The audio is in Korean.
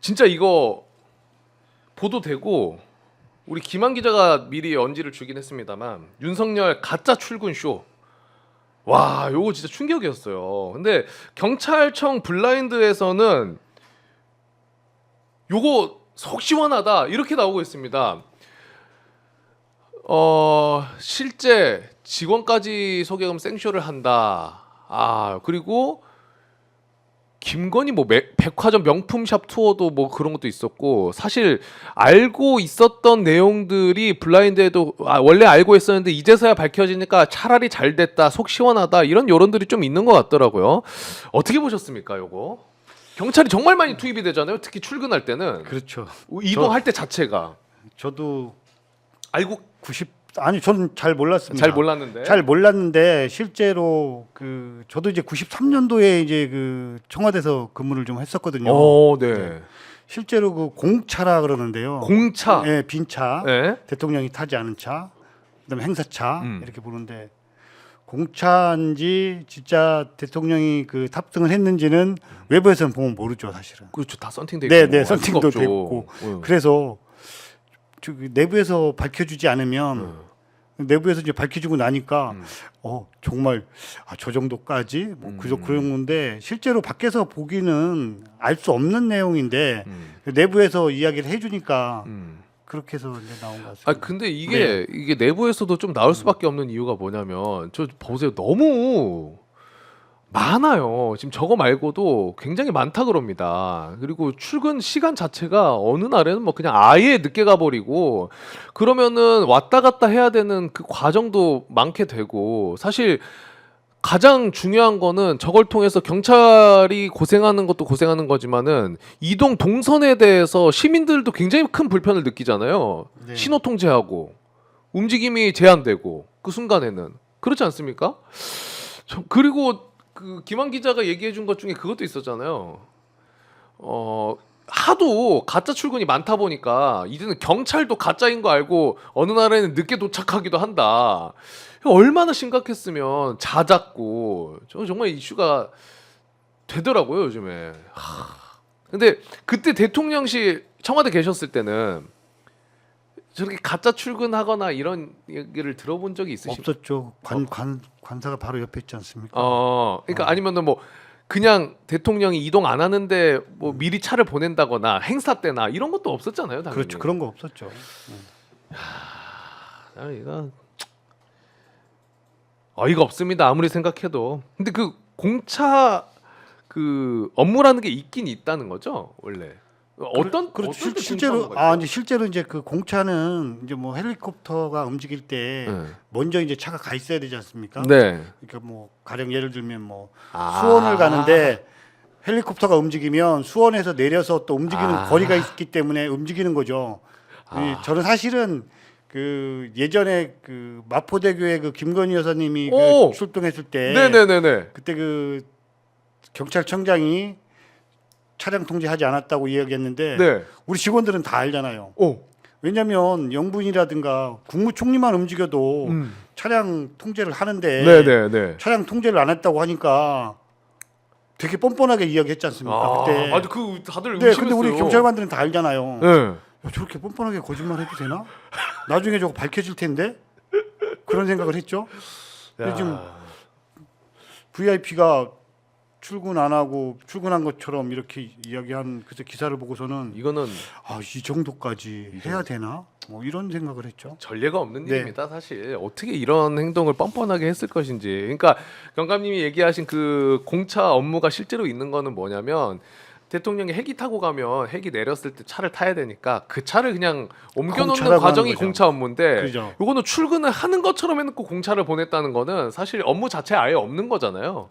진짜 이거 보도되고 우리 김한 기자가 미리 언지를 주긴 했습니다만 윤석열 가짜 출근 쇼. 와, 요거 진짜 충격이었어요. 근데 경찰청 블라인드에서는 요거 속 시원하다 이렇게 나오고 있습니다. 실제 직원까지 소개금 생쇼를 한다. 그리고 김건희 뭐 백화점 명품샵 투어도 뭐 그런 것도 있었고, 사실 알고 있었던 내용들이 블라인드에도 원래 알고 있었는데 이제서야 밝혀지니까 차라리 잘 됐다, 속 시원하다, 이런 여론들이 좀 있는 것 같더라고요. 어떻게 보셨습니까, 요거? 경찰이 정말 많이 투입이 되잖아요. 특히 출근할 때는. 그렇죠. 이동할 때 자체가. 저도 알고 저는 잘 몰랐습니다. 잘 몰랐는데 실제로 저도 이제 93년도에 이제 청와대에서 근무를 좀 했었거든요. 네. 실제로 공차라 그러는데요. 공차. 네, 빈차. 네. 대통령이 타지 않은 차. 그다음에 행사차 이렇게 부르는데, 공차인지 진짜 대통령이 탑승을 했는지는 외부에서는 보면 모르죠, 사실은. 그렇죠. 다 썬팅돼 있고. 네, 썬팅도 됐고. 그래서 내부에서 밝혀주지 않으면 내부에서 이제 밝혀주고 나니까 정말 저 정도까지 그런 건데, 실제로 밖에서 보기는 알 수 없는 내용인데 내부에서 이야기를 해주니까 그렇게 해서 이제 나온 것 같습니다. 근데 이게 내부에서도 좀 나올 수밖에 없는 이유가 뭐냐면, 저 보세요, 너무 많아요. 지금 저거 말고도 굉장히 많다 그럽니다. 그리고 출근 시간 자체가 어느 날에는 뭐 그냥 아예 늦게 가버리고, 그러면은 왔다 갔다 해야 되는 그 과정도 많게 되고, 사실 가장 중요한 거는 저걸 통해서 경찰이 고생하는 것도 고생하는 거지만은 이동 동선에 대해서 시민들도 굉장히 큰 불편을 느끼잖아요. 네. 신호 통제하고 움직임이 제한되고, 그 순간에는 그렇지 않습니까? 그리고 김한 기자가 얘기해 준 것 중에 그것도 있었잖아요. 하도 가짜 출근이 많다 보니까 이제는 경찰도 가짜인 거 알고 어느 날에는 늦게 도착하기도 한다. 얼마나 심각했으면 잦았고, 정말 이슈가 되더라고요, 요즘에. 근데 그때 대통령실 청와대 계셨을 때는 저렇게 가짜 출근하거나 이런 얘기를 들어본 적이 있으십니까? 없었죠. 관사가 바로 옆에 있지 않습니까? 그러니까 아니면은 뭐 그냥 대통령이 이동 안 하는데 뭐 미리 차를 보낸다거나 행사 때나 이런 것도 없었잖아요, 당연히. 그렇죠. 그런 거 없었죠. 이거 어이가 없습니다, 아무리 생각해도. 근데 공차 업무라는 게 있긴 있다는 거죠, 원래. 어떤 실제로 이제 실제로 이제 공차는 이제 뭐 헬리콥터가 움직일 때 먼저 이제 차가 가 있어야 되지 않습니까? 네. 그러니까 뭐 가령 예를 들면 뭐 수원을 가는데 헬리콥터가 움직이면 수원에서 내려서 또 움직이는 거리가 있기 때문에 움직이는 거죠. 저는 사실은 예전에 마포대교에 김건희 여사님이 출동했을 때, 네네네네, 그때 경찰청장이 차량 통제하지 않았다고 이야기했는데, 네. 우리 직원들은 다 알잖아요. 왜냐하면 영부인이라든가 국무총리만 움직여도 차량 통제를 하는데, 네네네. 차량 통제를 안 했다고 하니까 되게 뻔뻔하게 이야기했지 않습니까? 그때. 다들 네, 근데 우리 경찰관들은 다 알잖아요. 네. 야, 저렇게 뻔뻔하게 거짓말 해도 되나? 나중에 저거 밝혀질 텐데? 그런 생각을 했죠. 근데 지금 VIP가 출근 안 하고 출근한 것처럼 이렇게 이야기한 기사를 보고서는 이거는 이 정도까지 해야 되나? 뭐 이런 생각을 했죠. 전례가 없는 일입니다, 사실. 어떻게 이런 행동을 뻔뻔하게 했을 것인지. 그러니까 경감님이 얘기하신 공차 업무가 실제로 있는 거는 뭐냐면, 대통령이 헬기 타고 가면 헬기 내렸을 때 차를 타야 되니까 그 차를 그냥 옮겨놓는 과정이 공차 업무인데, 그죠. 요거는 출근을 하는 것처럼 해놓고 공차를 보냈다는 거는 사실 업무 자체에 아예 없는 거잖아요.